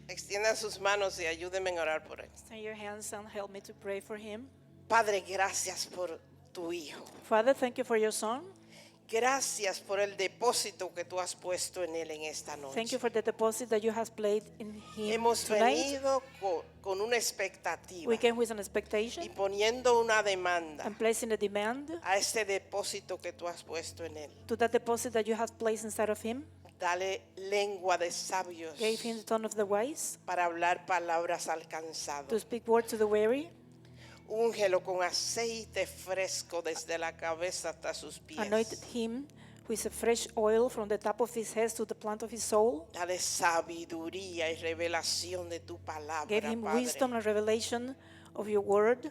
Extiendan sus manos y ayúdenme a orar por él. Extend your hands and help me to pray for him. Padre, gracias por tu hijo. Father, thank you for your son. Gracias por el depósito que tú has puesto en él en esta Thank noche. you for the deposit that you have placed in him Hemos tonight. venido con una expectativa We came with an y expectation poniendo una demanda and placing a demand a este depósito que tú has puesto en él. to that deposit that you have placed inside of him. Dale lengua de sabios Gave him the tongue of the wise para hablar palabras al cansado. to speak words to the weary. Úngelo con aceite fresco desde la cabeza hasta sus Anointed pies. him with a fresh oil from the top of his head to the plant of his soul. Dale sabiduría y revelación de tu palabra, Gave him Padre. wisdom and revelation of your word.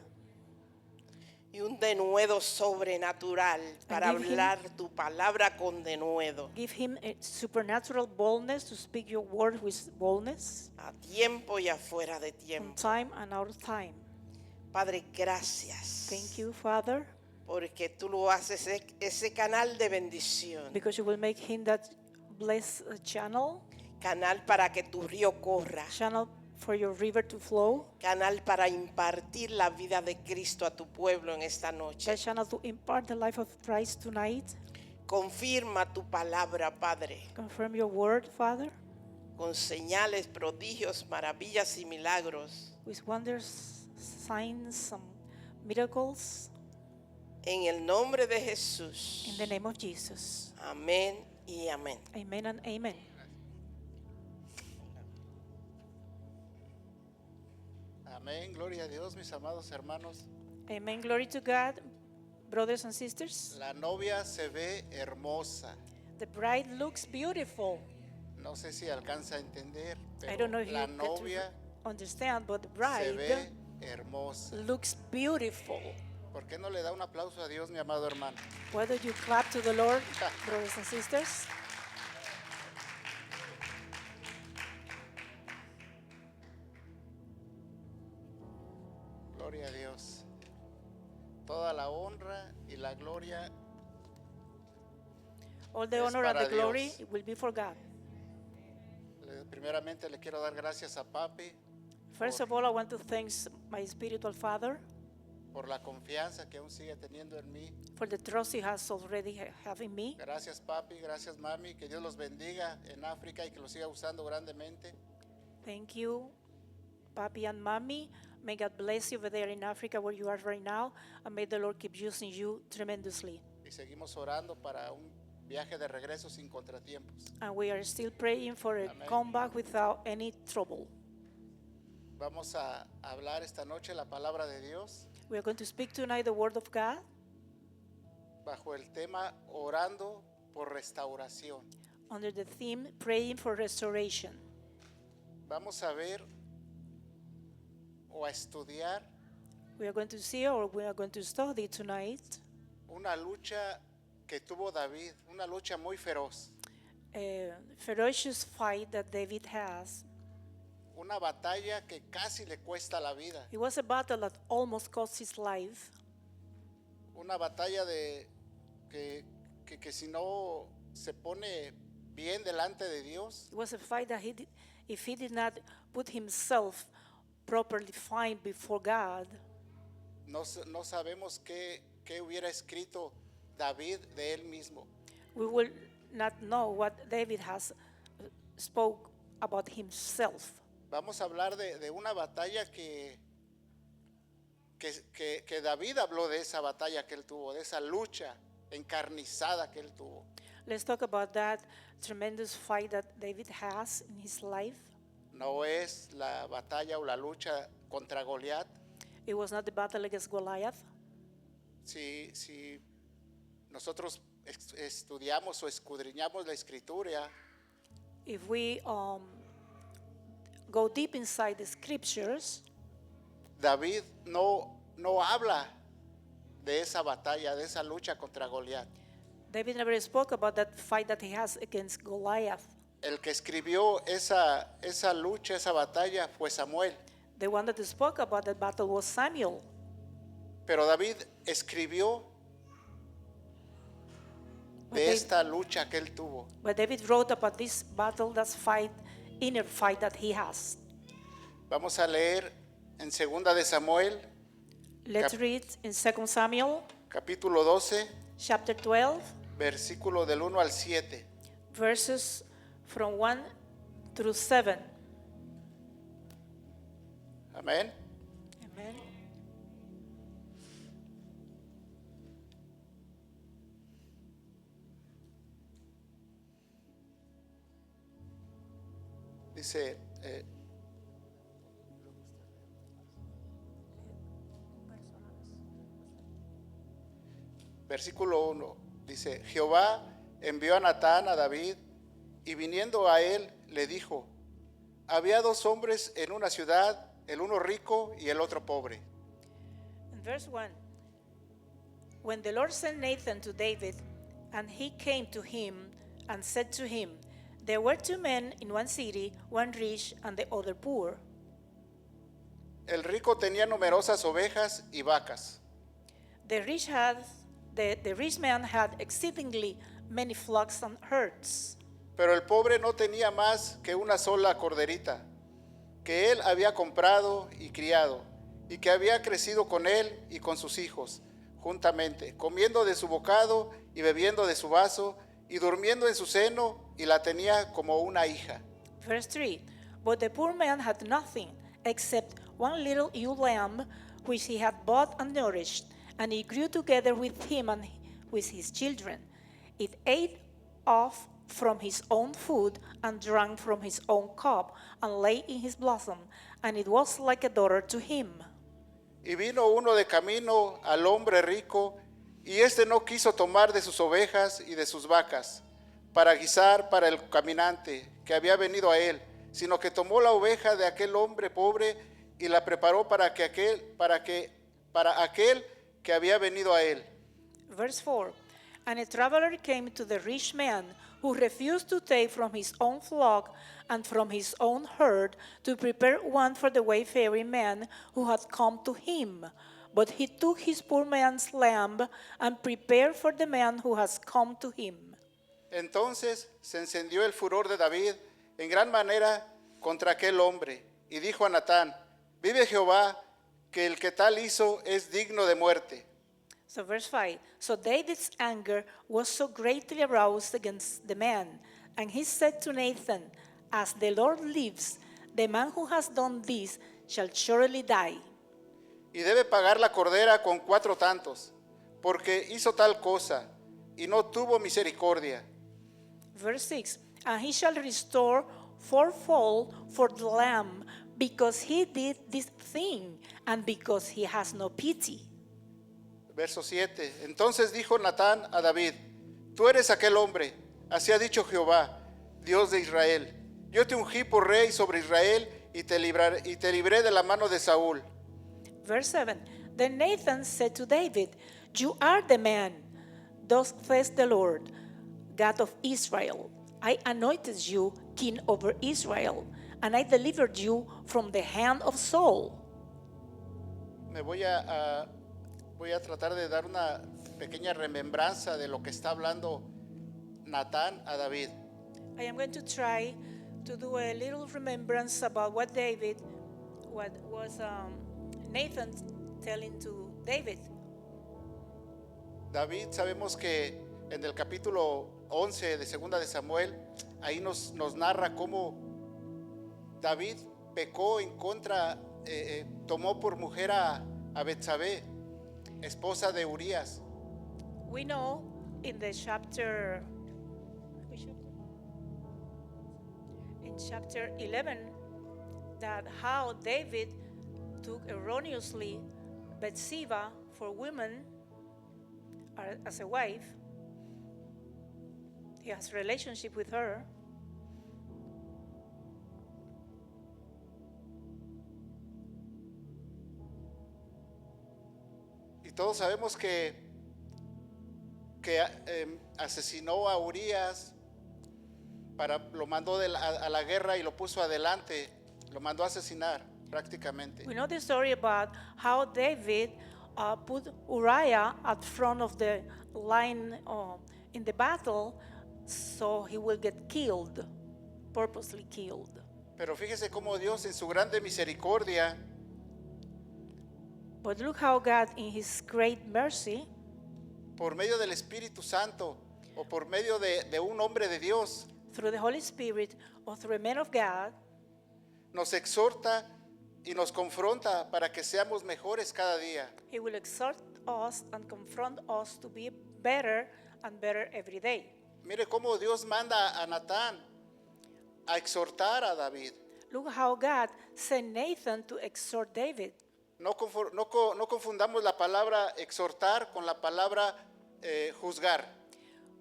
Y un denuedo sobrenatural para give him- hablar tu palabra con denuedo. Give him a supernatural boldness to speak your word with boldness, A tiempo y afuera de on tiempo. time and out of time. Padre, gracias. Thank you, Father, Porque tú lo haces ese canal de bendición. because you will make him that blessed channel, Canal para que tu río corra. channel for your river to flow, Canal para impartir la vida de Cristo a tu pueblo en esta noche. that channel to impart the life of Christ tonight. Confirma tu palabra, Padre, Confirm your word, Father, con señales, prodigios, maravillas y milagros. with wonders, signs, and miracles. En el nombre de Jesús. In the name of Jesus. Amén y amén. Amen and amen. Amén, gloria a Dios, mis amados hermanos. Amen. Glory to God, brothers and sisters. La novia se ve hermosa. The bride looks beautiful. No sé si alcanza a entender, I don't know pero if la you get to novia understand, but the se bride ve hermosa. looks beautiful. ¿Por qué no le da un aplauso a Dios, mi amado hermano? Why don't you clap to the Lord, brothers and sisters? Gloria a Dios. Toda la honra y la gloria. All the Es honor and para the glory Dios. will be for God. Primeramente le quiero dar gracias a Papi First of all, I want to thank my spiritual father por la confianza que aún sigue teniendo en mí. for the trust he has already have in me. Gracias Papi, gracias Mami, que Dios los bendiga en África y que los siga usando grandemente. Thank you, Papi and Mommy. May God bless you over there in Africa where you are right now, and may the Lord keep using you tremendously. Y seguimos orando para un viaje de regreso sin contratiempos. And we are still praying for a Amen. comeback without any trouble. Vamos a hablar esta noche la palabra de Dios We are going to speak tonight the Word of God bajo el tema orando por restauración. under the theme Praying for Restoration. Vamos a ver o a estudiar We are going to see or we are going to study tonight una lucha que tuvo David, una lucha muy feroz, a ferocious fight that David has. una batalla que casi le cuesta la vida, It was a battle that almost cost his life. una batalla de que si no se pone bien delante de Dios, It was a fight that if he did not put himself properly fine before God, no sabemos qué hubiera escrito David de él mismo. we will not know what David has spoke about himself. Vamos a hablar de una batalla que David habló de esa batalla que él tuvo, de esa lucha encarnizada que él tuvo. Let's talk about that tremendous fight that David has in his life. No es la batalla o la lucha contra Goliat. It was not the battle against Goliath. Si nosotros estudiamos o escudriñamos la escritura, If we go deep inside the scriptures, David no habla de esa batalla, de esa lucha contra Goliat. David never spoke about that fight that he has against Goliath. El que escribió esa lucha, esa batalla fue Samuel. The one that spoke about that battle was Samuel. Pero David escribió de esta lucha que él tuvo. But David wrote about this battle, that fight, inner fight that he has. Vamos a leer en 2 de Samuel, Let's read in 2 Samuel capítulo 12, chapter 12, versículo del 1 al 7. verses from 1 through 7. Amén. Amen. Dice, versículo 1, dice, Jehová envió a Natán a David, y viniendo a él le dijo, había dos hombres en una ciudad, el uno rico y el otro pobre. In verse 1, when the Lord sent Nathan to David, and he came to him and said to him, there were two men in one city, one rich and the other poor. El rico tenía numerosas ovejas y vacas, The rich man had exceedingly many flocks and herds, pero el pobre no tenía más que una sola corderita, que él había comprado y criado, y que había crecido con él y con sus hijos, juntamente, comiendo de su bocado y bebiendo de su vaso, y durmiendo en su seno, y la tenía como una hija. Verse 3, but the poor man had nothing except one little ewe lamb, which he had bought and nourished, and it grew together with him and with his children. It ate off from his own food and drank from his own cup and lay in his bosom, and it was like a daughter to him. Y vino uno de camino al hombre rico, y éste no quiso tomar de sus ovejas y de sus vacas para guisar para el caminante que había venido a él, sino que tomó la oveja de aquel hombre pobre y la preparó para aquel que había venido a él. Verse 4, and a traveler came to the rich man, who refused to take from his own flock and from his own herd to prepare one for the wayfaring man who had come to him. But he took his poor man's lamb and prepared for the man who has come to him. Entonces se encendió el furor de David en gran manera contra aquel hombre, y dijo a Natán, vive Jehová, que el que tal hizo es digno de muerte. So verse 5, so David's anger was so greatly aroused against the man, and he said to Nathan, as the Lord lives, the man who has done this shall surely die. Y debe pagar la cordera con 4 tantos, porque hizo tal cosa, y no tuvo misericordia. Verse 6, and he shall restore fourfold for the lamb, because he did this thing, and because he has no pity. Verso 7. Entonces dijo Natán a David, tú eres aquel hombre, así ha dicho Jehová, Dios de Israel. Yo te ungí por rey sobre Israel y te libré de la mano de Saúl. Verse 7, then Nathan said to David, you are the man. Thus says the Lord, God of Israel, I anointed you king over Israel, and I delivered you from the hand of Saul. Voy a tratar de dar una pequeña remembranza de lo que está hablando Natán a David. I am going to try to do a little remembrance about what was Nathan telling to David. David, sabemos que en el capítulo 11 de 2 de Samuel, ahí nos narra cómo David pecó en contra, tomó por mujer a Betsabé, esposa de Urías. We know in the chapter, in chapter 11, that how David took erroneously Bathsheba for women as a wife. He has a relationship with her. Y todos sabemos que asesinó a Urías, lo mandó a la guerra y lo puso adelante, lo mandó a asesinar prácticamente. We know the story about how David put Uriah at front of the line in the battle, so he will get killed, purposely killed. Pero fíjese cómo Dios en su grande misericordia But look how God, in His great mercy, por medio del Espíritu Santo o por medio de un hombre de Dios, through the Holy Spirit or through a man of God, nos exhorta y nos confronta para que seamos mejores cada día. He will exhort us and confront us to be better and better every day. Mire cómo Dios manda a Natán a exhortar a David. Look how God sent Nathan to exhort David. No confundamos la palabra exhortar con la palabra juzgar.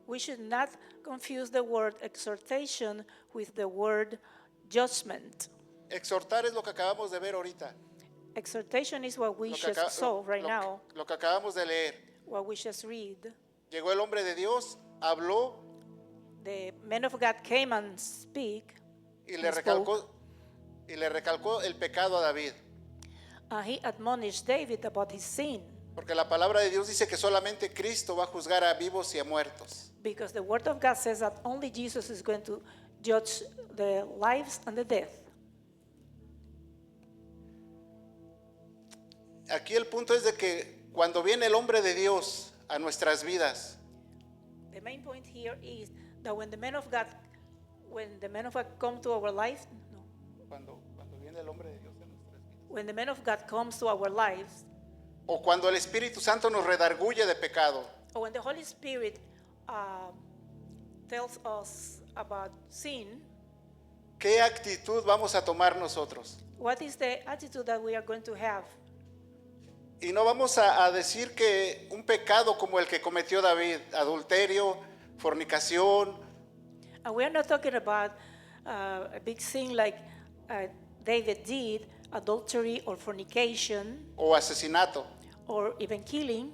We should not confuse the word exhortation with the word judgment. Exhortar es lo que acabamos de ver ahorita. Exhortation is what we Lo que, just saw right now, lo que acabamos de leer. what we just read. Llegó el hombre de Dios, habló The man of God came and spoke, y le recalcó el pecado a David. he admonished David about his sin, Porque la palabra de Dios dice que solamente Cristo va a juzgar a vivos y a muertos. because the word of God says that only Jesus is going to judge the lives and the death. Aquí el punto es de que cuando viene el hombre de Dios a nuestras vidas, The main point here is that when the man of God come to our life, cuando viene el hombre de Dios a nuestras vidas, when the man of God comes to our lives, o cuando el Espíritu Santo nos redarguye de pecado, or when the Holy Spirit tells us about sin, ¿qué actitud vamos a tomar nosotros? what is the attitude that we are going to have? Y no vamos a decir que un pecado como el que cometió David, adulterio, fornicación, And we are not talking about a big sin like David did, adultery or fornication o asesinato. or even killing.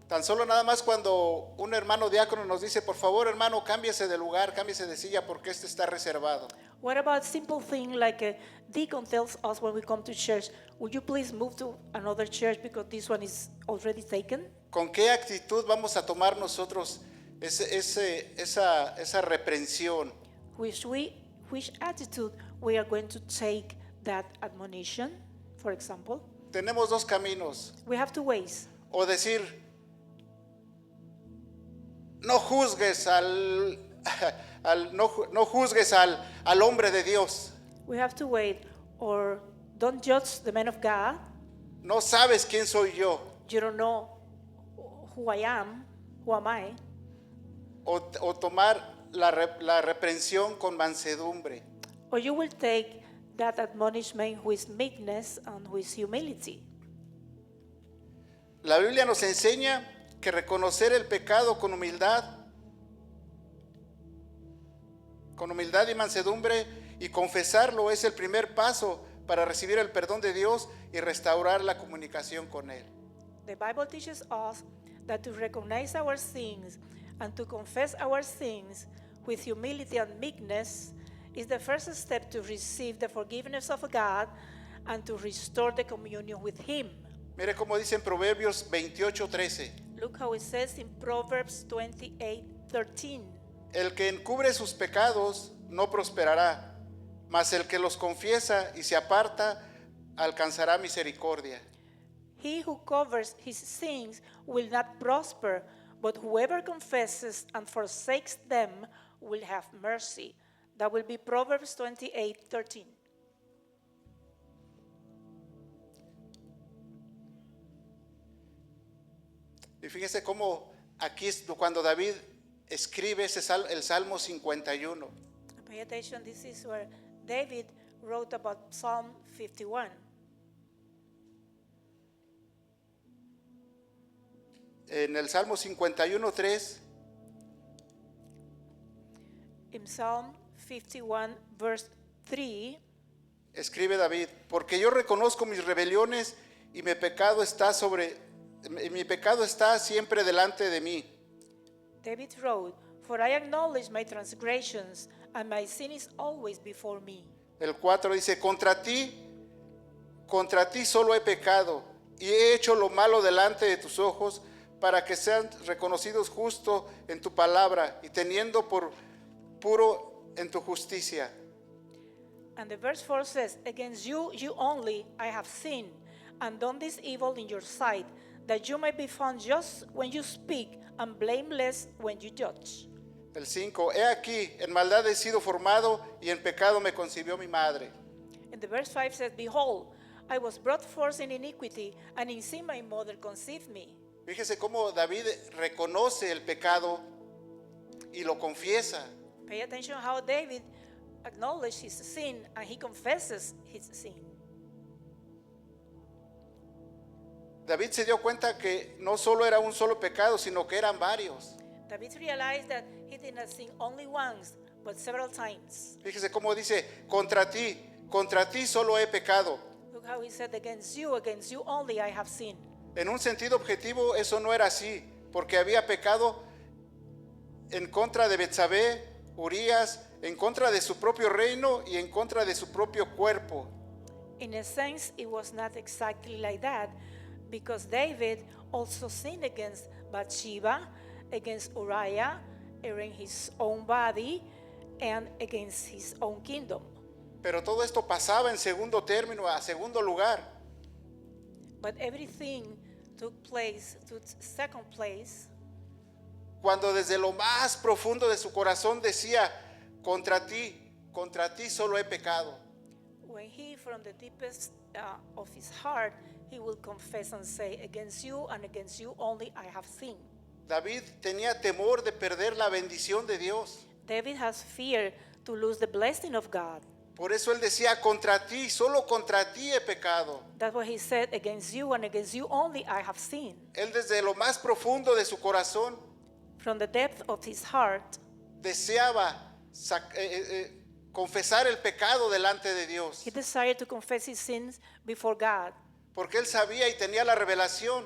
Tan solo nada más cuando un hermano diácono nos dice, por favor hermano, cámbiese de lugar, cámbiese de silla porque este está reservado. What about simple thing like a deacon tells us when we come to church, would you please move to another church because this one is already taken? ¿Con qué actitud vamos a tomar nosotros esa reprensión? Which attitude we are going to take that admonition, for example? Tenemos dos caminos. We have two ways. O decir, no juzgues no juzgues al hombre de Dios. We have to wait, or don't judge the man of God. No sabes quién soy yo. You don't know who I am, who am I? O tomar la reprensión con mansedumbre. Or you will take that admonishment with meekness and with humility. La Biblia nos enseña que reconocer el pecado con humildad y mansedumbre y confesarlo es el primer paso para recibir el perdón de Dios y restaurar la comunicación con Él. The Bible teaches us that to recognize our sins and to confess our sins with humility and meekness is the first step to receive the forgiveness of God and to restore the communion with Him. Mire cómo dice en Proverbios 28:13. Look how it says in Proverbs 28:13. El que encubre sus pecados no prosperará, mas el que los confiesa y se aparta alcanzará misericordia. He who covers his sins will not prosper, but whoever confesses and forsakes them will have mercy. That will be Proverbs 28:13. Y fíjese cómo aquí es cuando David escribe el Salmo 51. Pay attention, this is where David wrote about Psalm 51. En el Salmo 51:3 In Psalm 51, verse 3, escribe David, porque yo reconozco mis rebeliones y mi pecado está siempre delante de mí. David wrote, "For I acknowledge my transgressions, and my sin is always before me." El 4 dice, contra ti solo he pecado y he hecho lo malo delante de tus ojos para que sean reconocidos justo en tu palabra y teniendo por puro en tu justicia. And the verse 4 says, against you, you only, I have sinned, and done this evil in your sight, that you may be found just when you speak, and blameless when you judge. El 5, he aquí, en maldad he sido formado y en pecado me concibió mi madre. And the verse 5 says, behold, I was brought forth in iniquity, and in sin my mother conceived me. Fíjese cómo David reconoce el pecado y lo confiesa. Pay attention how David acknowledged his sin, and he confesses his sin. David se dio cuenta que no solo era un solo pecado, sino que eran varios. David realized that he did not sin only once, but several times. Fíjese cómo dice, contra ti solo he pecado. Look how he said, against you only I have sinned. En un sentido objetivo eso no era así, porque había pecado en contra de Betsabé, Urías, en contra de su propio reino y en contra de su propio cuerpo. In a sense, it was not exactly like that, because David also sinned against Bathsheba, against Uriah, against his own body, and against his own kingdom. Pero todo esto pasaba en segundo término, a segundo lugar. But everything took second place, Cuando desde lo más profundo de su corazón decía, contra ti solo he pecado. when he, from the deepest of his heart, he will confess and say, against you and against you only I have sinned. David tenía temor de perder la bendición de Dios. David has fear to lose the blessing of God. Por eso él decía, solo contra ti he pecado. That's what he said, against you and against you only I have sinned. Él desde lo más profundo de su corazón From the depth of his heart, deseaba confesar el pecado delante de Dios. he desired to confess his sins before God, Porque él sabía y tenía la revelación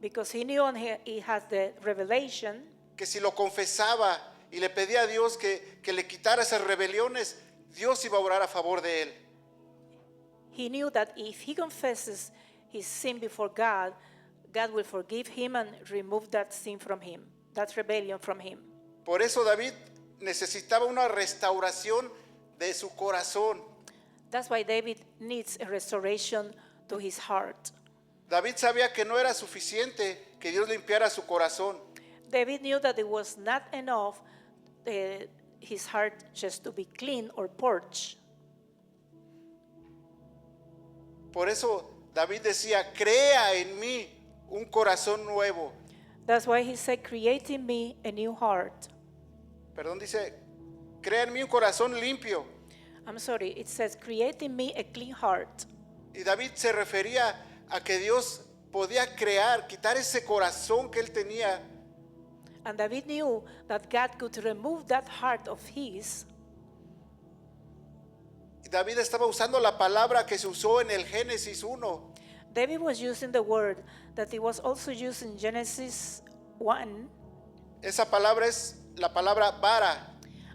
because he knew and he had the revelation que si lo confesaba y le pedía a Dios que le quitara esas rebeliones, Dios iba a orar a favor de él. He knew that if he confesses his sin before God, God will forgive him and remove that sin from him, that rebellion from him. Por eso David necesitaba una restauración de su corazón. That's why David needs a restoration to his heart. David sabía que no era suficiente que Dios limpiara su corazón. David knew that it was not enough his heart just to be clean or purged. Por eso David decía, crea en mí un corazón nuevo. That's why he said, create in me a new heart. Perdón, dice, crea en mí un corazón limpio. I'm sorry, it says, create in me a clean heart. Y David se refería a que Dios podía crear, quitar ese corazón que él tenía. And David knew that God could remove that heart of his. Y David estaba usando la palabra que se usó en el Génesis 1. David was using the word that it was also used in Genesis 1. Esa palabra es la palabra bara,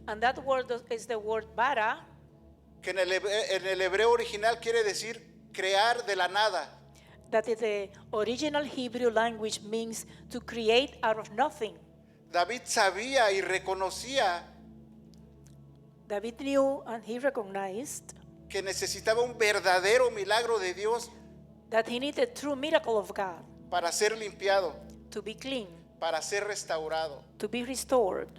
And that word is the word bara, que en el hebreo original quiere decir crear de la nada. that in the original Hebrew language means to create out of nothing. David sabía y reconocía David knew and he recognized que necesitaba un verdadero milagro de Dios that he needed a true miracle of God para ser limpiado, to be clean, para ser restaurado. to be restored.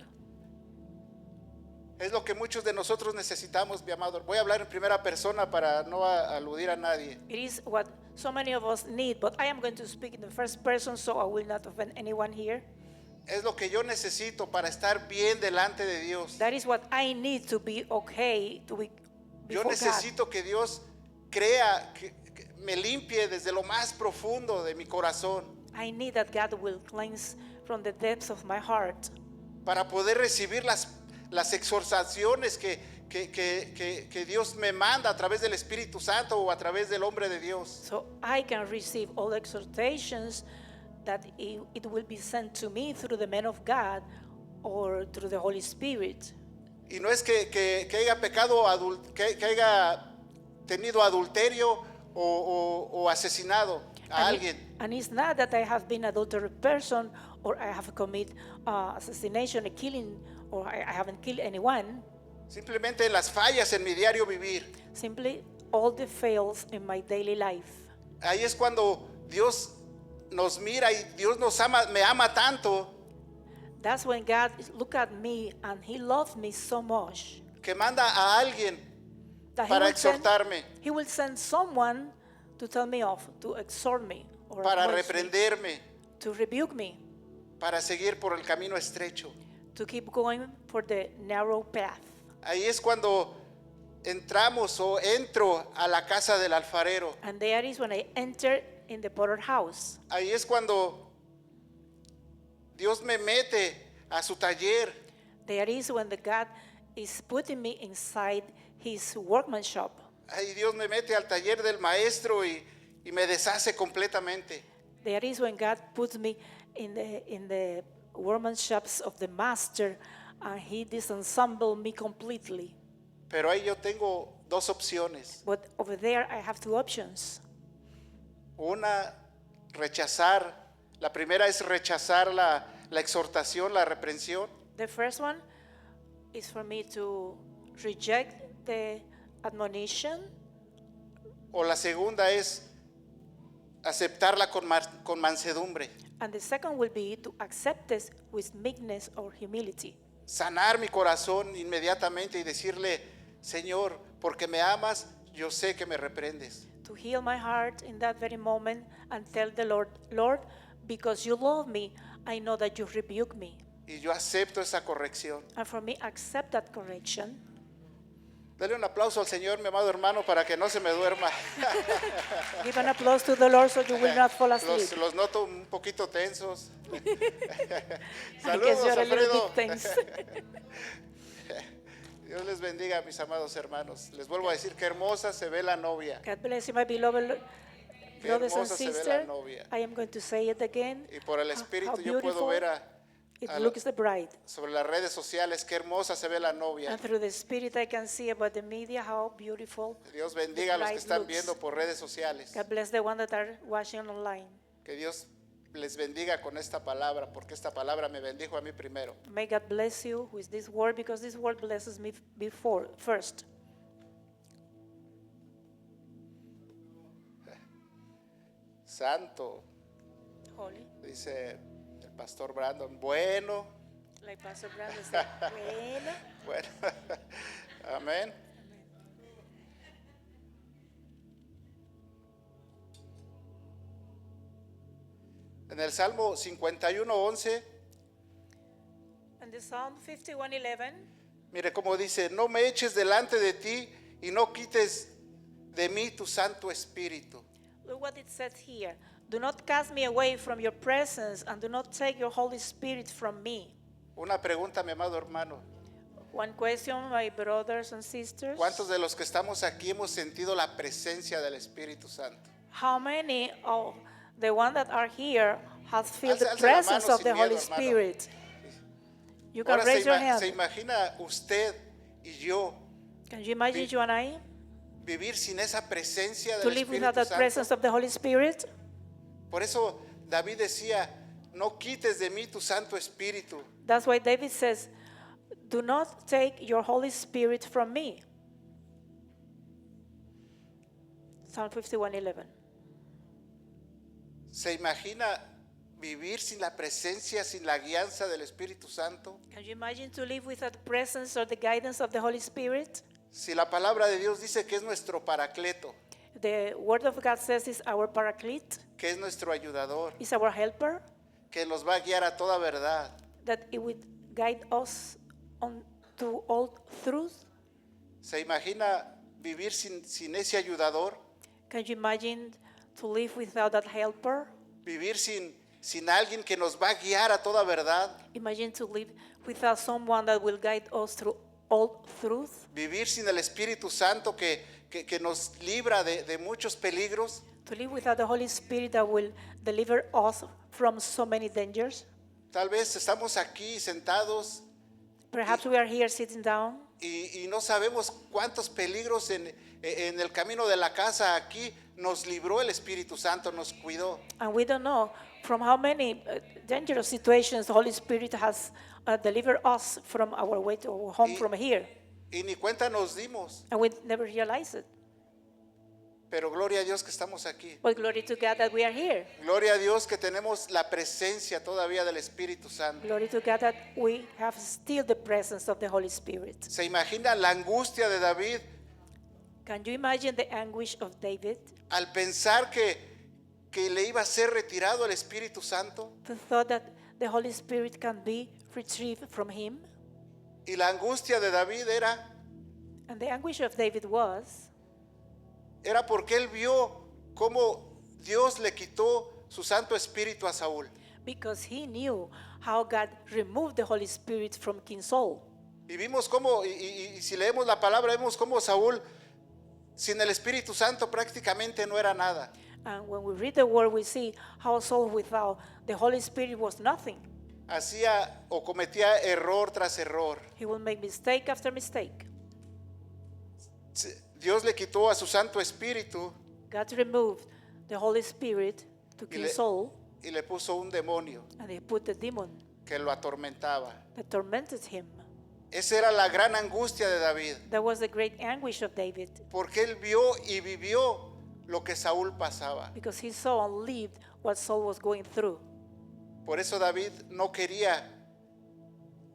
Es lo que muchos de nosotros necesitamos, mi amado. Voy a hablar en primera persona para no aludir a nadie. It is what so many of us need, but I am going to speak in the first person so I will not offend anyone here. Es lo que yo necesito para estar bien delante de Dios. That is what I need to be okay, to be Yo before God. necesito que Dios crea, que me limpie desde lo más profundo de mi corazón I need that God will cleanse from the depths of my heart para poder recibir las exhortaciones que Dios me manda a través del Espíritu Santo o a través del hombre de Dios. so I can receive all exhortations that it will be sent to me through the man of God or through the Holy Spirit. Y no es que haya pecado, que haya tenido adulterio o asesinado a alguien. And it's not that I have been an adulterous person or I have committed assassination, a killing, or I haven't killed anyone. simplemente en las fallas en mi diario vivir. Simply all the fails in my daily life. Ahí es cuando Dios nos mira y Dios nos ama, me ama tanto That's when God looked at me and He loved me so much que manda a alguien that para will send, exhortarme, He will send someone to tell me off, to exhort me, or para admonish me, reprenderme, to rebuke me, para seguir por el camino estrecho. to keep going for the narrow path. Ahí es cuando entramos o entro a la casa del alfarero. And there is when I enter in the potter's house. Ahí es cuando Dios me mete a su taller. There is when the God is putting me inside His workmanship. Ahí Dios me mete al taller del maestro y me deshace completamente. There is when God puts me in the workmanships of the master, and He disensembles me completely. Pero ahí yo tengo dos opciones. But over there, I have two options. Una, rechazar. La primera es rechazar la exhortación, la reprensión. The first one is for me to reject the admonition, O la segunda es aceptarla con mansedumbre. and the second will be to accept this with meekness or humility. Sanar mi corazón inmediatamente y decirle, Señor, porque me amas, yo sé que me reprendes. To heal my heart in that very moment and tell the Lord, Lord, because you love me, I know that you rebuke me. Y yo acepto esa corrección. And for me, accept that correction. Dale un aplauso al Señor, mi amado hermano, para que no se me duerma. Give an applause to the Lord so you will not fall asleep. Los noto un poquito tensos. I guess Saludos, you're a little Alfredo. bit tense. Dios les bendiga, mis amados hermanos. Les vuelvo a decir que hermosa se ve la novia. God bless you, my beloved Qué brothers and hermosa se ve la sisters. novia. I am going to say it again. Y por el How Espíritu yo puedo beautiful ver it a looks the bride. sobre las redes sociales qué hermosa se ve la novia. And through the Spirit, I can see about the media how beautiful. Dios bendiga a los que bride están looks. viendo por redes sociales. God bless the one that are watching online. Que Dios les bendiga con esta palabra, porque esta palabra me bendijo a mí primero. May God bless you with this word, because this word blesses me first. Santo, Holy. dice el pastor Brandon. Bueno, Like Pastor Brandon said, bueno. bueno. Amén. En el Salmo 51:11, And the Psalm 51:11, mire cómo dice, no me eches delante de ti y no quites de mí tu Santo Espíritu. look what it says here. Do not cast me away from your presence, and do not take your Holy Spirit from me. Una pregunta, mi amado hermano. One question, my brothers and sisters. ¿Cuántos de los que estamos aquí hemos sentido la presencia del Espíritu Santo? How many of the ones that are here has felt the Alce la presence mano of the sin Holy miedo, hermano. Spirit? You can Ahora raise your se hand. imagina usted y yo Can you imagine you and I vivir sin esa presencia to del live without Espíritu the presence Santo. of the Holy Spirit? Por eso David decía, no quites de mí tu Santo Espíritu. That's why David says, do not take your Holy Spirit from me. Psalm 51:11. ¿Se imagina vivir sin la presencia, sin la guianza del Espíritu Santo? Can you imagine to live without the presence or the guidance of the Holy Spirit? Si la palabra de Dios dice que es nuestro paracleto, The Word of God says is our paraclete, que es nuestro ayudador, is our helper, que nos va a guiar a toda verdad. that it would guide us on to all truth. ¿Se imagina vivir sin ese ayudador? Can you imagine to live without that helper? Vivir sin alguien que nos va a guiar a toda verdad. Imagine to live without someone that will guide us through all truth. Vivir sin el Espíritu Santo que nos libra de muchos peligros. To live without the Holy Spirit that will deliver us from so many dangers. Tal vez estamos aquí sentados Perhaps we are here sitting down y no sabemos cuántos peligros en el camino de la casa aquí nos libró el Espíritu Santo, nos cuidó. and we don't know from how many dangerous situations the Holy Spirit has delivered us from our way to our home Y- from here. y ni cuenta nos dimos. and we never realized it. Pero gloria a Dios que estamos aquí. But glory to God that we are here. Gloria a Dios que tenemos la presencia todavía del Espíritu Santo. Glory to God that we have still the presence of the Holy Spirit. ¿Se imagina la angustia de David Can you imagine the anguish of David? al pensar que le iba a ser retirado el Espíritu Santo? The thought that the Holy Spirit can be retrieved from him. Y la angustia de David And the anguish of David era porque él vio cómo Dios le quitó su Santo Espíritu a Saúl. because he knew how God removed the Holy Spirit from King Saul. Y vimos cómo, y si leemos la palabra, vemos cómo Saúl sin el Espíritu Santo prácticamente no era nada. And when we read the word, we see how Saul without the Holy Spirit was nothing. Hacía o cometía error tras error. He will make mistake after mistake. Dios le quitó a su Santo Espíritu God removed the Holy Spirit to y King Saul, le puso un demonio and he put the demon que lo atormentaba. that tormented him. Esa era la gran angustia de David, That was the great anguish of David, porque él vio y vivió lo que Saúl pasaba. because he saw and lived what Saul was going through. Por eso David no quería,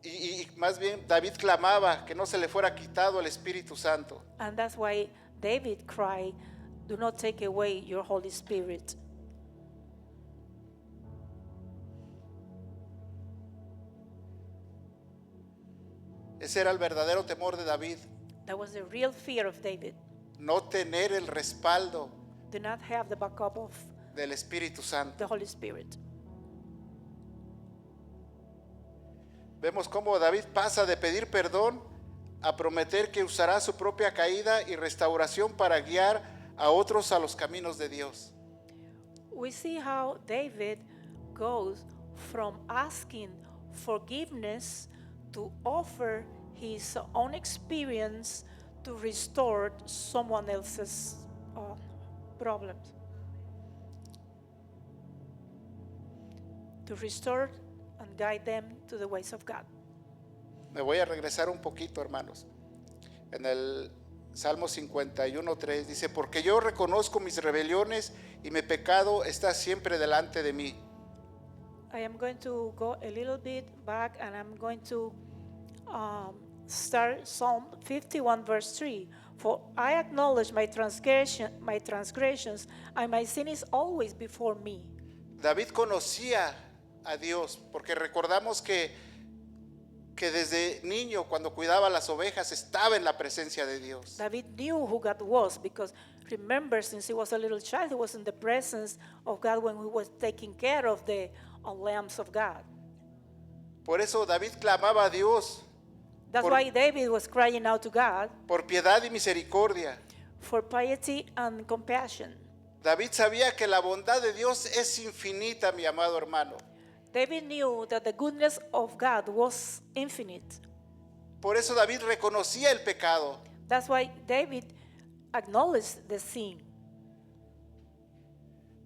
y más bien David clamaba que no se le fuera quitado el Espíritu Santo. And that's why David cried, "Do not take away your Holy Spirit." Ese era el verdadero temor de David, That was the real fear of David. no tener el respaldo Do not have the backup of del Espíritu Santo. the Holy Spirit. Vemos cómo David pasa de pedir perdón a prometer que usará su propia caída y restauración para guiar a otros a los caminos de Dios. We see how David goes from asking forgiveness to offer his own experience to restore someone else's problems. To restore and guide them to the ways of God. Me voy a regresar un poquito, hermanos. En el Salmo 51:3 dice, porque yo reconozco mis rebeliones y mi pecado está siempre delante de mí. I am going to go a little bit back and I'm going to start Psalm 51 verse 3. For I acknowledge my transgressions, and my sin is always before me. David conocía a Dios porque recordamos que desde niño cuando cuidaba las ovejas estaba en la presencia de Dios. David knew who God was because remember, since he was a little child, he was in the presence of God when he was taking care of the lambs of God. Por eso David clamaba a Dios That's why David was crying out to God por piedad y misericordia. for piety and compassion. David sabía que la bondad de Dios es infinita, mi amado hermano. David knew that the goodness of God was infinite. Por eso David reconocía el pecado. That's why David acknowledged the sin.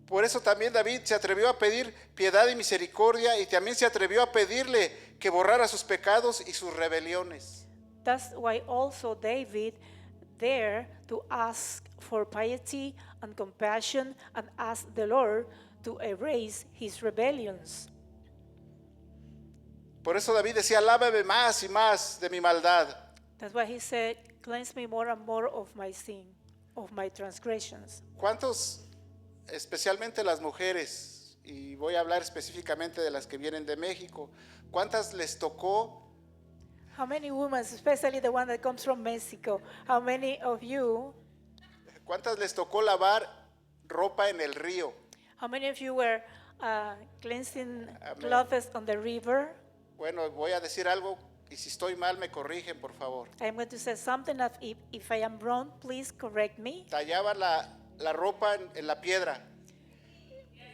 Por eso también David se atrevió a pedir piedad y misericordia y también se atrevió a pedirle que borrara sus pecados y sus rebeliones. That's why also David dared to ask for piety and compassion and ask the Lord to erase his rebellions. Por eso David decía, lávame más y más de mi maldad. That's why he said, cleanse me more and more of my sin, of my transgressions. ¿Cuántos, especialmente las mujeres, y voy a hablar específicamente de las que vienen de México, cuántas les tocó How many women, especially the one that comes from Mexico, how many of you, ¿Cuántas les tocó lavar ropa en el río? how many of you were cleansing Amén. clothes on the river? Bueno, voy a decir algo y si estoy mal me corrigen, por favor. I'm going to say something that if I am wrong, please correct me. Tallaban la ropa en la piedra.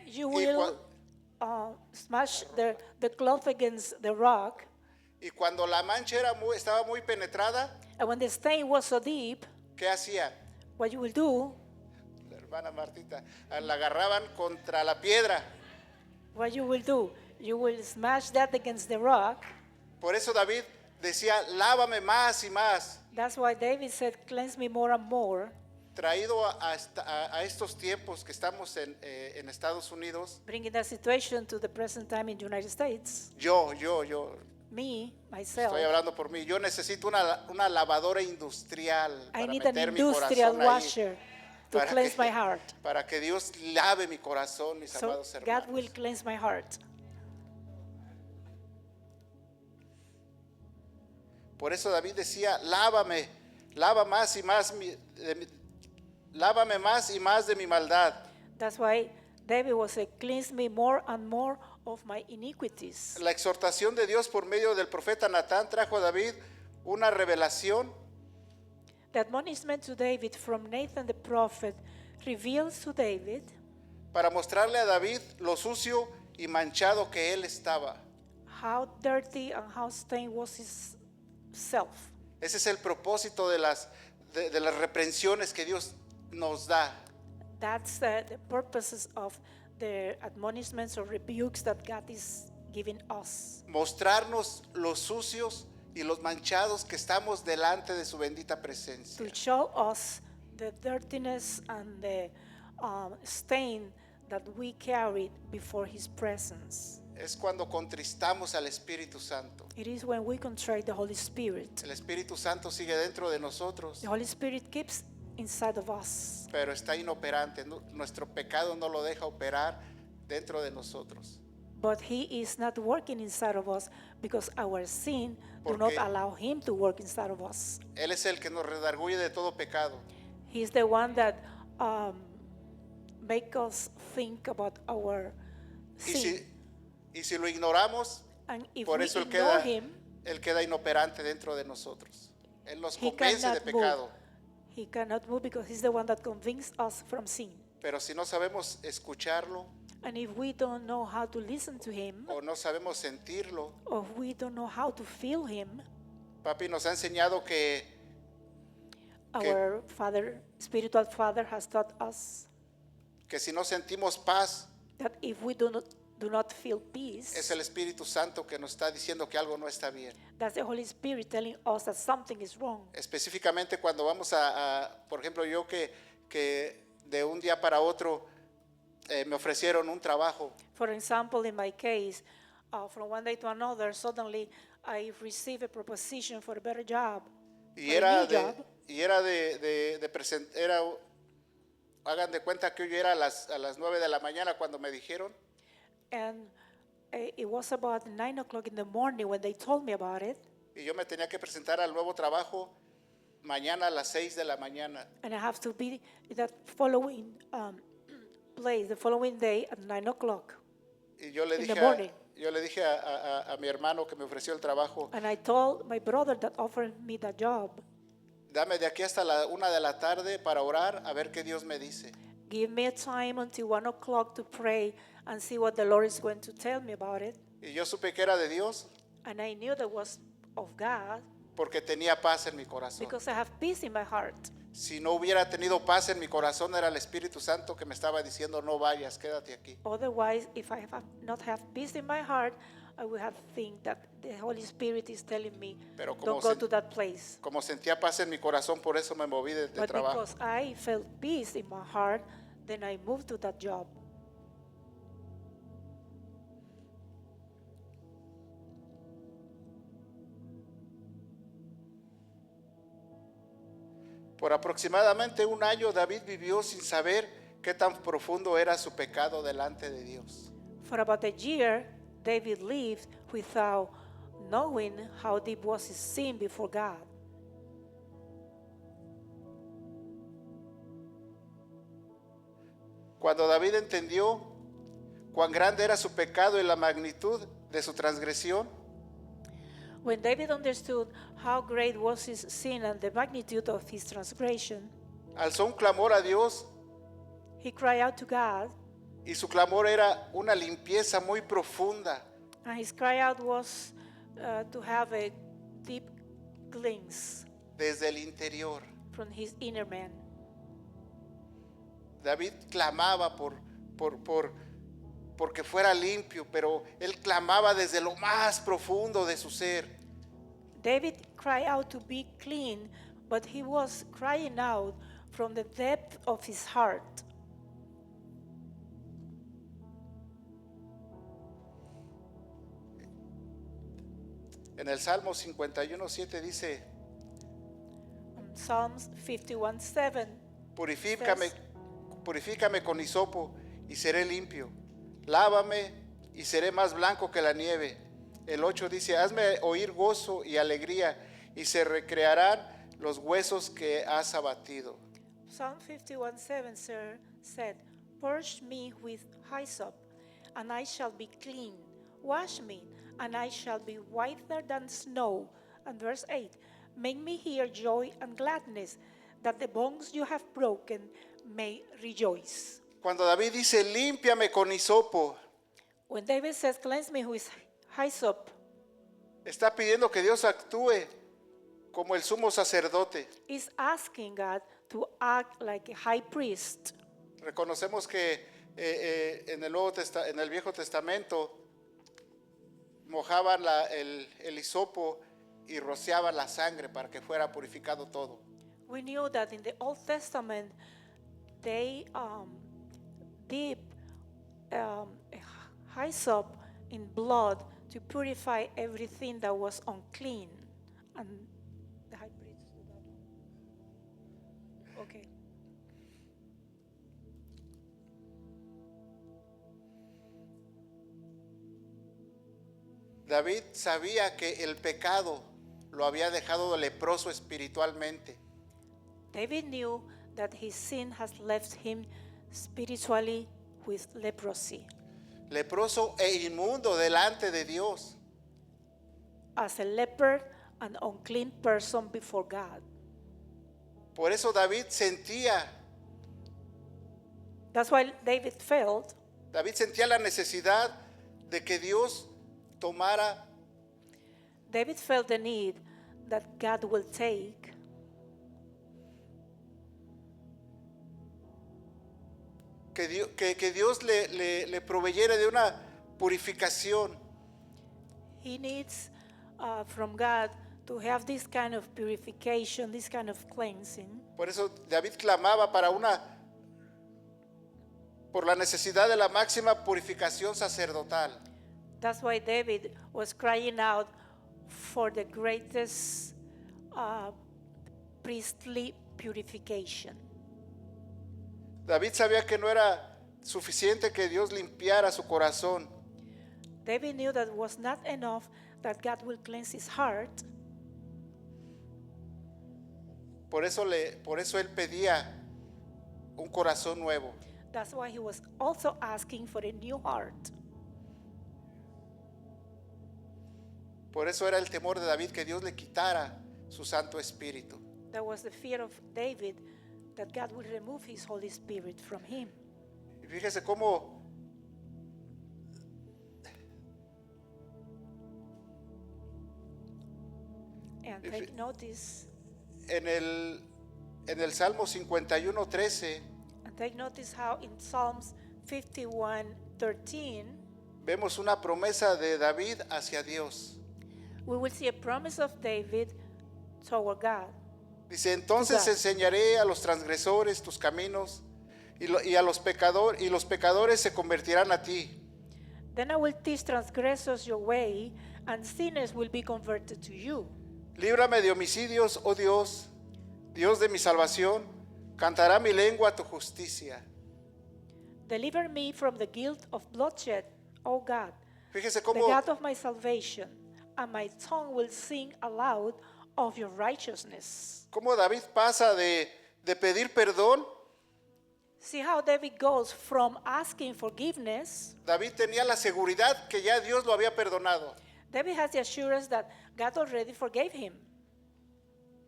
You Y will smash the cloth against the rock, Y cuando la mancha estaba muy penetrada, and when the stain was so deep, ¿qué hacían? what you will do, La hermana Martita, la agarraban contra la piedra. you will smash that against the rock. Por eso David decía, lávame más y más, That's why David said, cleanse me more and more, traído a estos tiempos que estamos en Estados Unidos. bringing that situation to the present time in the United States. Yo, Me, myself, estoy hablando por mí. Yo necesito una lavadora industrial I para need an meter mi industrial corazón ahí, washer to para cleanse que- my heart. para que Dios lave mi corazón, mis So amados God hermanos. will cleanse my heart. Por eso David decía, lávame, lava más y más lávame más y más de mi maldad. That's why David was saying, cleanse me more and more of my iniquities. La exhortación de Dios por medio del profeta Natán trajo a David una revelación The admonishment to David from Nathan the prophet reveals to David para mostrarle a David lo sucio y manchado que él estaba. how dirty and how stained was his self. Ese es el propósito de las reprensiones que Dios nos da. That's the purposes of the admonishments or rebukes that God is giving us. Mostrarnos los sucios y los manchados que estamos delante de su bendita presencia. To show us the dirtiness and the stain that we carried before his presence. Es cuando contristamos al Espíritu Santo. It is when we contrite the Holy Spirit. El Espíritu Santo sigue dentro de nosotros, The Holy Spirit keeps inside of us, pero está inoperante. Nuestro pecado no lo deja operar dentro de nosotros. but he is not working inside of us because our sin do not Porque- allow him to work inside of us. Él es el que nos redarguye de todo pecado. He is the one that make us think about our Y sin. si lo ignoramos, And if por we eso ignore him, él queda inoperante dentro de nosotros. Él nos he convence de cannot move. pecado. He cannot move because he's the one that convicts us from sin. Pero si no sabemos escucharlo And if we don't know how to listen to him, o no sabemos sentirlo, or if we don't know how to feel him, papi nos ha enseñado que our Father, spiritual Father, has taught us si no sentimos paz, that if we do not feel peace, es el Espíritu Santo que nos está diciendo que algo no está bien. that's the Holy Spirit telling us that something is wrong. Específicamente cuando vamos por ejemplo, yo que de un día para otro me ofrecieron un trabajo For example, in my case, from one day to another, suddenly I received a proposition for a better job, y for a era new job, hagan de cuenta que hoy era a las 9 de la mañana cuando me dijeron, and it was about 9 o'clock in the morning when they told me about it, y yo me tenía que presentar al nuevo trabajo mañana a las 6 de la mañana. and I have to be in that following place the following day at 9 o'clock. Y yo le In the dije, morning. a mi hermano que me ofreció el trabajo, And I told my brother that offered me the job, dame de aquí hasta la 1 de la tarde para orar a ver qué Dios me dice. give me a time until 1 o'clock to pray and see what the Lord is going to tell me about it. Y yo supe que era de Dios And I knew that was of God porque tenía paz en mi corazón. because I have peace in my heart. Si no hubiera tenido paz en mi corazón, era el Espíritu Santo que me estaba diciendo, no vayas, quédate aquí. Otherwise, if I have not have peace in my heart, I would have think that the Holy Spirit is telling me, Pero como don't go sen- to that place. Como sentía paz en mi corazón, por eso me moví de But trabajo. because I felt peace in my heart, then I moved to that job. Por aproximadamente un año, David vivió sin saber qué tan profundo era su pecado delante de Dios. For about a year, David lived without knowing how deep was his sin before God. Cuando David entendió cuán grande era su pecado y la magnitud de su transgresión, When David understood how great was his sin and the magnitude of his transgression, alzó un clamor a Dios he cried out to God, y su clamor era una limpieza muy profunda. and his cry out was to have a deep cleanse Desde el interior, from his inner man. David clamaba porque fuera limpio, pero él clamaba desde lo más profundo de su ser. David cried out to be clean, but he was crying out from the depth of his heart. En el Salmo 51:7 dice, Psalms 51:7. purifícame, purifícame con hisopo y seré limpio. Lávame y seré más blanco que la nieve. El 8 dice, hazme oír gozo y alegría y se recrearán los huesos que has abatido. Psalm 51:7 said, purge me with hyssop, and I shall be clean. Wash me, and I shall be whiter than snow. And verse 8, make me hear joy and gladness, that the bones you have broken may rejoice. Cuando David dice, límpiame con hisopo, When David says, cleanse me with hyssop, está pidiendo que Dios actúe como el sumo sacerdote. is asking God to act like a high priest. Reconocemos que en el Viejo Testamento mojaban el hisopo y rociaban la sangre para que fuera purificado todo. We knew that in the Old Testament, they dip hyssop in blood to purify everything that was unclean. And the high priest do that. Okay. David sabía que el pecado lo había dejado leproso espiritualmente. David knew that his sin has left him spiritually with leprosy. Leproso e inmundo delante de Dios. As a leper, an unclean person before God. Por eso David sentía That's why David felt la necesidad de que Dios tomara, David felt the need that God will take que Dios le proveyera de una purificación. He needs from God to have this kind of purification, this kind of cleansing. Por eso David clamaba por la necesidad de la máxima purificación sacerdotal. That's why David was crying out for the greatest priestly purification. David sabía que no era suficiente que Dios limpiara su corazón. David knew that it was not enough that God will cleanse his heart. Por eso él pedía un corazón nuevo. That's why he was also asking for a new heart. Por eso era el temor de David que Dios le quitara su Santo Espíritu. That was the fear of David, that God will remove his Holy Spirit from him. Y fíjese cómo And take notice, en el Salmo 51:13 and take notice how in Psalms 51:13, vemos una promesa de David hacia Dios. we will see a promise of David toward God. Dice, entonces enseñaré a los transgresores tus caminos y los pecadores se convertirán a ti. Then I will teach transgressors your way, and sinners will be converted to you. Líbrame de homicidios, oh Dios, Dios de mi salvación, cantará mi lengua tu justicia. Deliver me from the guilt of bloodshed, O God, Fíjese the cómo God of my salvation, and my tongue will sing aloud of your righteousness. David pasa de pedir perdón. See how David goes from asking forgiveness. David tenía la seguridad que ya Dios lo había perdonado. David has the assurance that God already forgave him.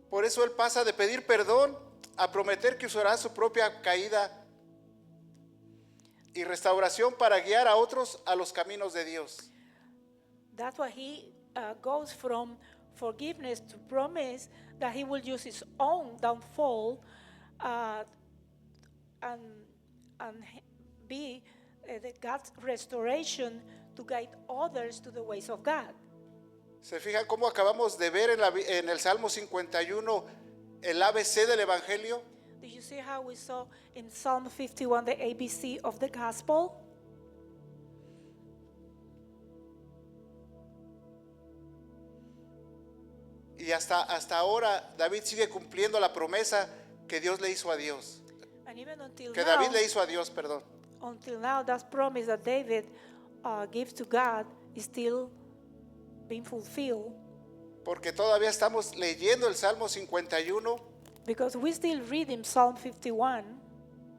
Por eso él pasa de pedir perdón a prometer que usará su propia caída y restauración para guiar a otros a los caminos de Dios. That's why he goes from forgiveness to promise that he will use his own downfall and be the God's restoration to guide others to the ways of God. ¿Se fijan cómo acabamos de ver en el Salmo 51 el ABC del Evangelio? Did you see how we saw in Psalm 51 the ABC of the gospel? Y hasta ahora David sigue cumpliendo la promesa que Dios le hizo a Dios. And even Que David le hizo a Dios, perdón. until now, that promise that David gave to God is still being fulfilled, Porque todavía estamos leyendo el Salmo 51 because we still read in Psalm 51,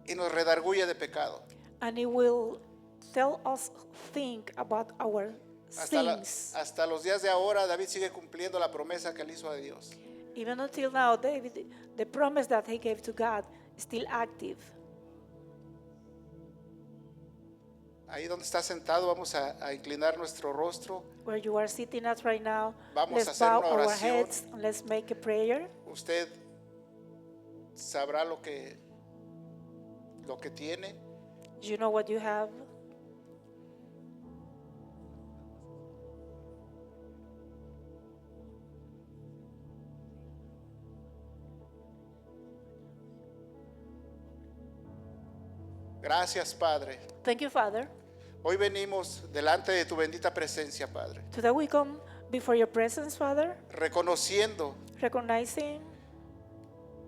y nos redarguye de pecado. and it will tell us think about our sins. Hasta los días de ahora David sigue cumpliendo la promesa que le hizo a Dios. Even until now, David, the promise that he gave to God is still active. Ahí donde está sentado vamos a inclinar nuestro rostro. Where you are sitting at right now, Vamos a let's hacer bow una our oración. heads and let's make a prayer. Usted sabrá lo que tiene. You know what you have. Gracias, Padre. Thank you, Father. Hoy venimos delante de tu bendita presencia, Padre, Today we come before your presence, Father, reconociendo recognizing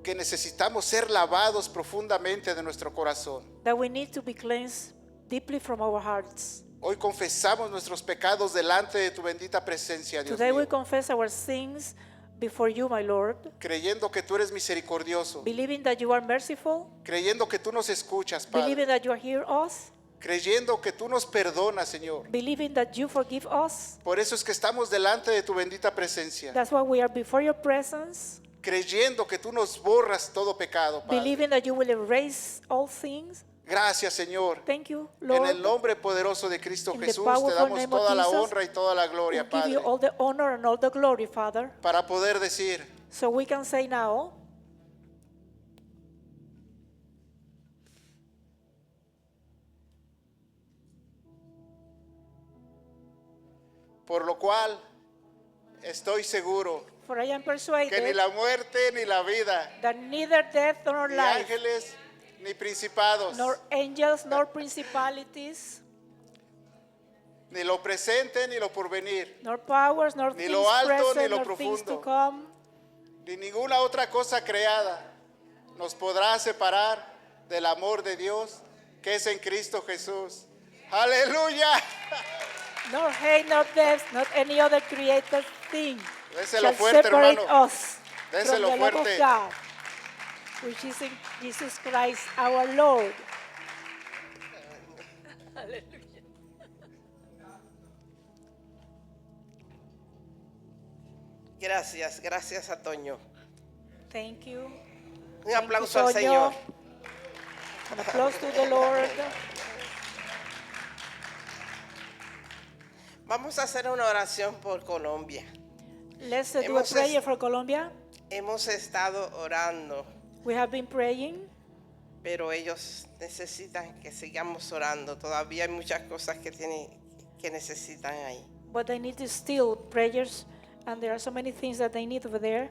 que necesitamos ser lavados profundamente de nuestro corazón. that we need to be cleansed deeply from our hearts. Hoy confesamos nuestros pecados delante de tu bendita presencia, Dios Today we mío, confess our sins before you, my Lord, creyendo que tú eres misericordioso, believing that you are merciful, creyendo que tú nos escuchas, Padre, believing that you hear us, creyendo que tú nos perdonas, Señor. believing that you forgive us. Por eso es que estamos delante de tu bendita presencia, That's why we are before your presence, creyendo que tú nos borras todo pecado, Padre. believing that you will erase all things. Gracias, Señor. Thank you, En Lord. el nombre poderoso de Cristo In the Jesús powerful te damos name of toda la Jesus, honra y toda la We gloria, give Padre, you all the honor and all the glory, Father. para poder decir, So we can say now, por lo cual estoy seguro for I am que ni persuaded la muerte ni la vida, that neither death nor ni life, ángeles ni principados, nor angels, nor principalities, ni lo presente ni lo porvenir, nor powers, nor Ni things lo alto, ni present, lo nor things to profundo. come, ni ninguna otra cosa creada nos podrá separar del amor de Dios que es en Cristo Jesús. Aleluya. nor hate, nor death, not any other created thing Déselo shall fuerte, separate hermano. us Déselo from the love fuerte. of God, which is in Jesus Christ our Lord. Gracias, gracias a Toño. Thank you. Un aplauso al Toño. Señor. An applause to the Lord. Vamos a hacer una oración por Colombia. Let's do a Hemos prayer for Colombia. Hemos estado orando, We have been praying, pero ellos necesitan que sigamos orando. Todavía hay muchas cosas que necesitan ahí. but they need to still prayers, and there are so many things that they need over there.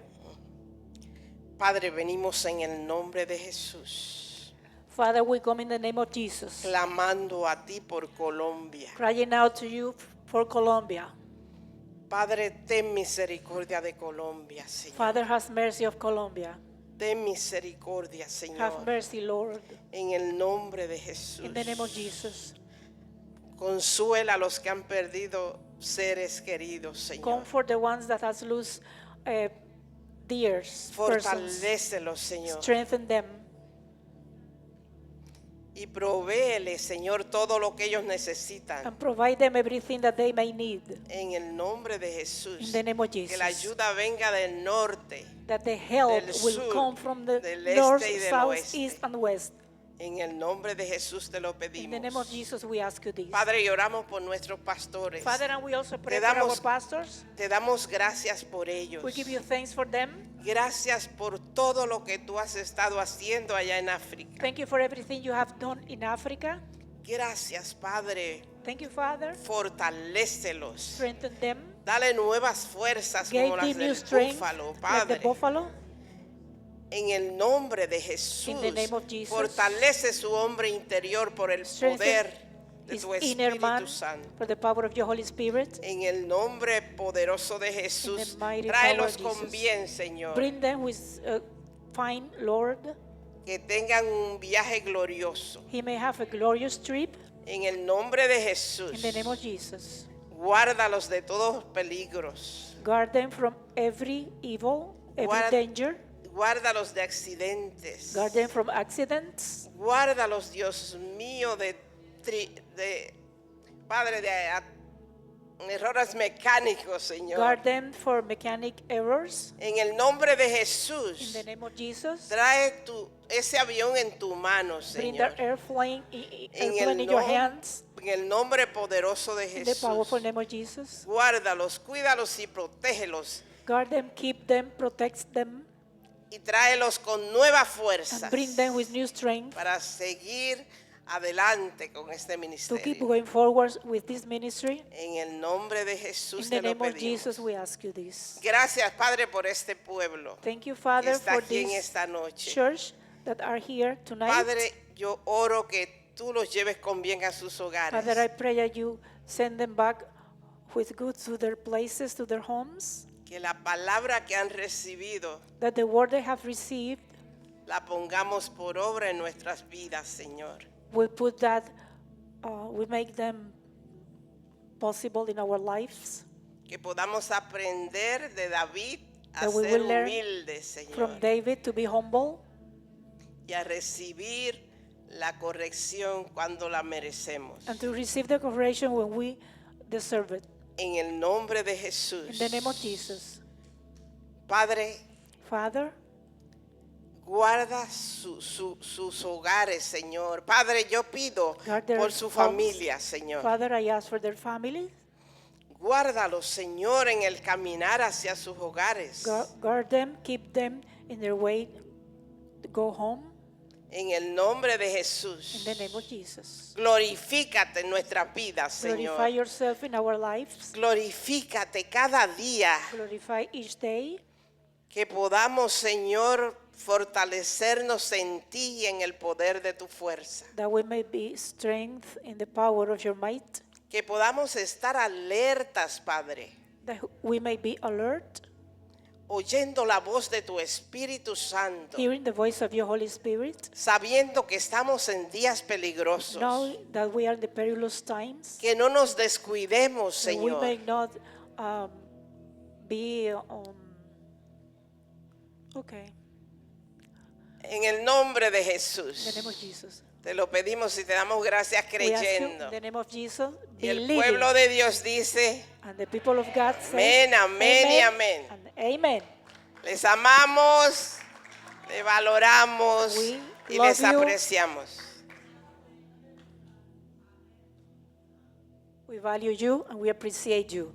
Padre, venimos en el nombre de Jesús, Father, we come in the name of Jesus, clamando a ti por Colombia. crying out to you for Colombia. Padre, ten misericordia de Colombia, Señor. Father, have mercy of Colombia. Ten misericordia, Have Señor. mercy, Lord, En el nombre de Jesús. in the name of Jesus. Consuela a los que han perdido seres queridos, Señor. Comfort the ones that has lost dear persons. Fortalécelos, Señor. Strengthen them. Y provéele, Señor, todo lo que ellos necesitan. And provide them everything that they may need. En el nombre de Jesús. In the name of Que la Jesus. ayuda venga del norte. That the help del will sur, come from the del north, este y del south, oeste. east, and west. En el nombre de Jesús te lo In the name of pedimos. Jesus, we ask you this. Padre, y oramos por nuestros pastores. Father, and we also pray Te for our damos- pastors. Te damos gracias por ellos. We give you thanks for them. Gracias por todo lo que tú has estado haciendo allá en África. Thank you for everything you have done in Africa. Gracias, Padre. Thank you, Father. Fortalécelos. Strengthen them. Dale nuevas fuerzas Give como thee las new del strength búfalo, like the Padre. buffalo. En el nombre de Jesús, In the name of Jesus. fortalece su hombre interior por el Strengthen poder de his tu inner man Espíritu Santo. for the power of your Holy Spirit. En el nombre poderoso de Jesús, In the mighty tráelos power of con Jesus. bien, Señor. Bring them with fine, Lord. Que tengan un viaje glorioso. He may have a glorious trip. En el nombre de Jesús, In the name of Jesus. guárdalos de todos peligros. Guard them from every evil, every Guard- danger. Guárdalos de accidentes. Guard them from accidents. Guárdalos, Dios mío, Padre, de errores mecánicos, Señor. Guard them for mechanic errors. En el nombre de In Jesús, the name of Jesus. trae ese avión en tu mano, Bring Señor. the airplane, En airplane in your nom- hands. en el nombre poderoso de In the powerful Jesús. name of Jesus. Guárdalos, cuídalos y protégelos. Guard them, keep them, protect them, Y tráelos con nuevas and fuerzas bring them with new strength para seguir adelante con este to keep ministerio. going forward with this ministry. En el nombre de In Jesús the te lo name of pedimos. Jesus, we ask you this. Gracias, Padre, por este pueblo Thank you, que Father, está for aquí en this esta noche. church that are here tonight. Padre, yo oro que tú los lleves con bien a sus hogares. Father, I pray that you send them back with good to their places, to their homes, Que la palabra que han recibido that the word they have received, la pongamos por obra en nuestras vidas, Señor. we put that, we make them possible in our lives, Que podamos aprender de David a that we ser will learn humildes, from Señor, David to be humble y a recibir la corrección cuando la merecemos. and to receive the correction when we deserve it. En el nombre de Jesús. In the name of Jesus. Padre, Father, guarda sus hogares, Señor. Padre, yo pido guard their por su homes. familia, Señor. Father, I ask for their family. Guárdalos, Señor, en el caminar hacia sus hogares. Guard them, keep them in their way to go home. En el nombre de In Jesús. the name of Jesus. Glorifícate en nuestras vidas, Glorify Señor. yourself in our lives. Glorifícate cada día. Glorify each day. Que podamos, Señor, fortalecernos en ti y en el poder de tu fuerza. That we may be strength in the power of your might. Que podamos estar alertas, Padre, That we may be alert, oyendo la voz de tu Espíritu Santo, hearing the voice of your Holy Spirit. sabiendo que estamos en días peligrosos. Knowing that we are in the perilous times. Que no nos descuidemos, That we may Señor. not be okay. En el nombre de In the Jesús. name of Jesus. Te lo pedimos y te damos gracias We ask you creyendo. in the name of Jesus, Y el believing. pueblo de Dios dice, And the people of God say, amén, amén y amén. and amen. Les amamos, les valoramos We y love les you. apreciamos. We value you and we appreciate you.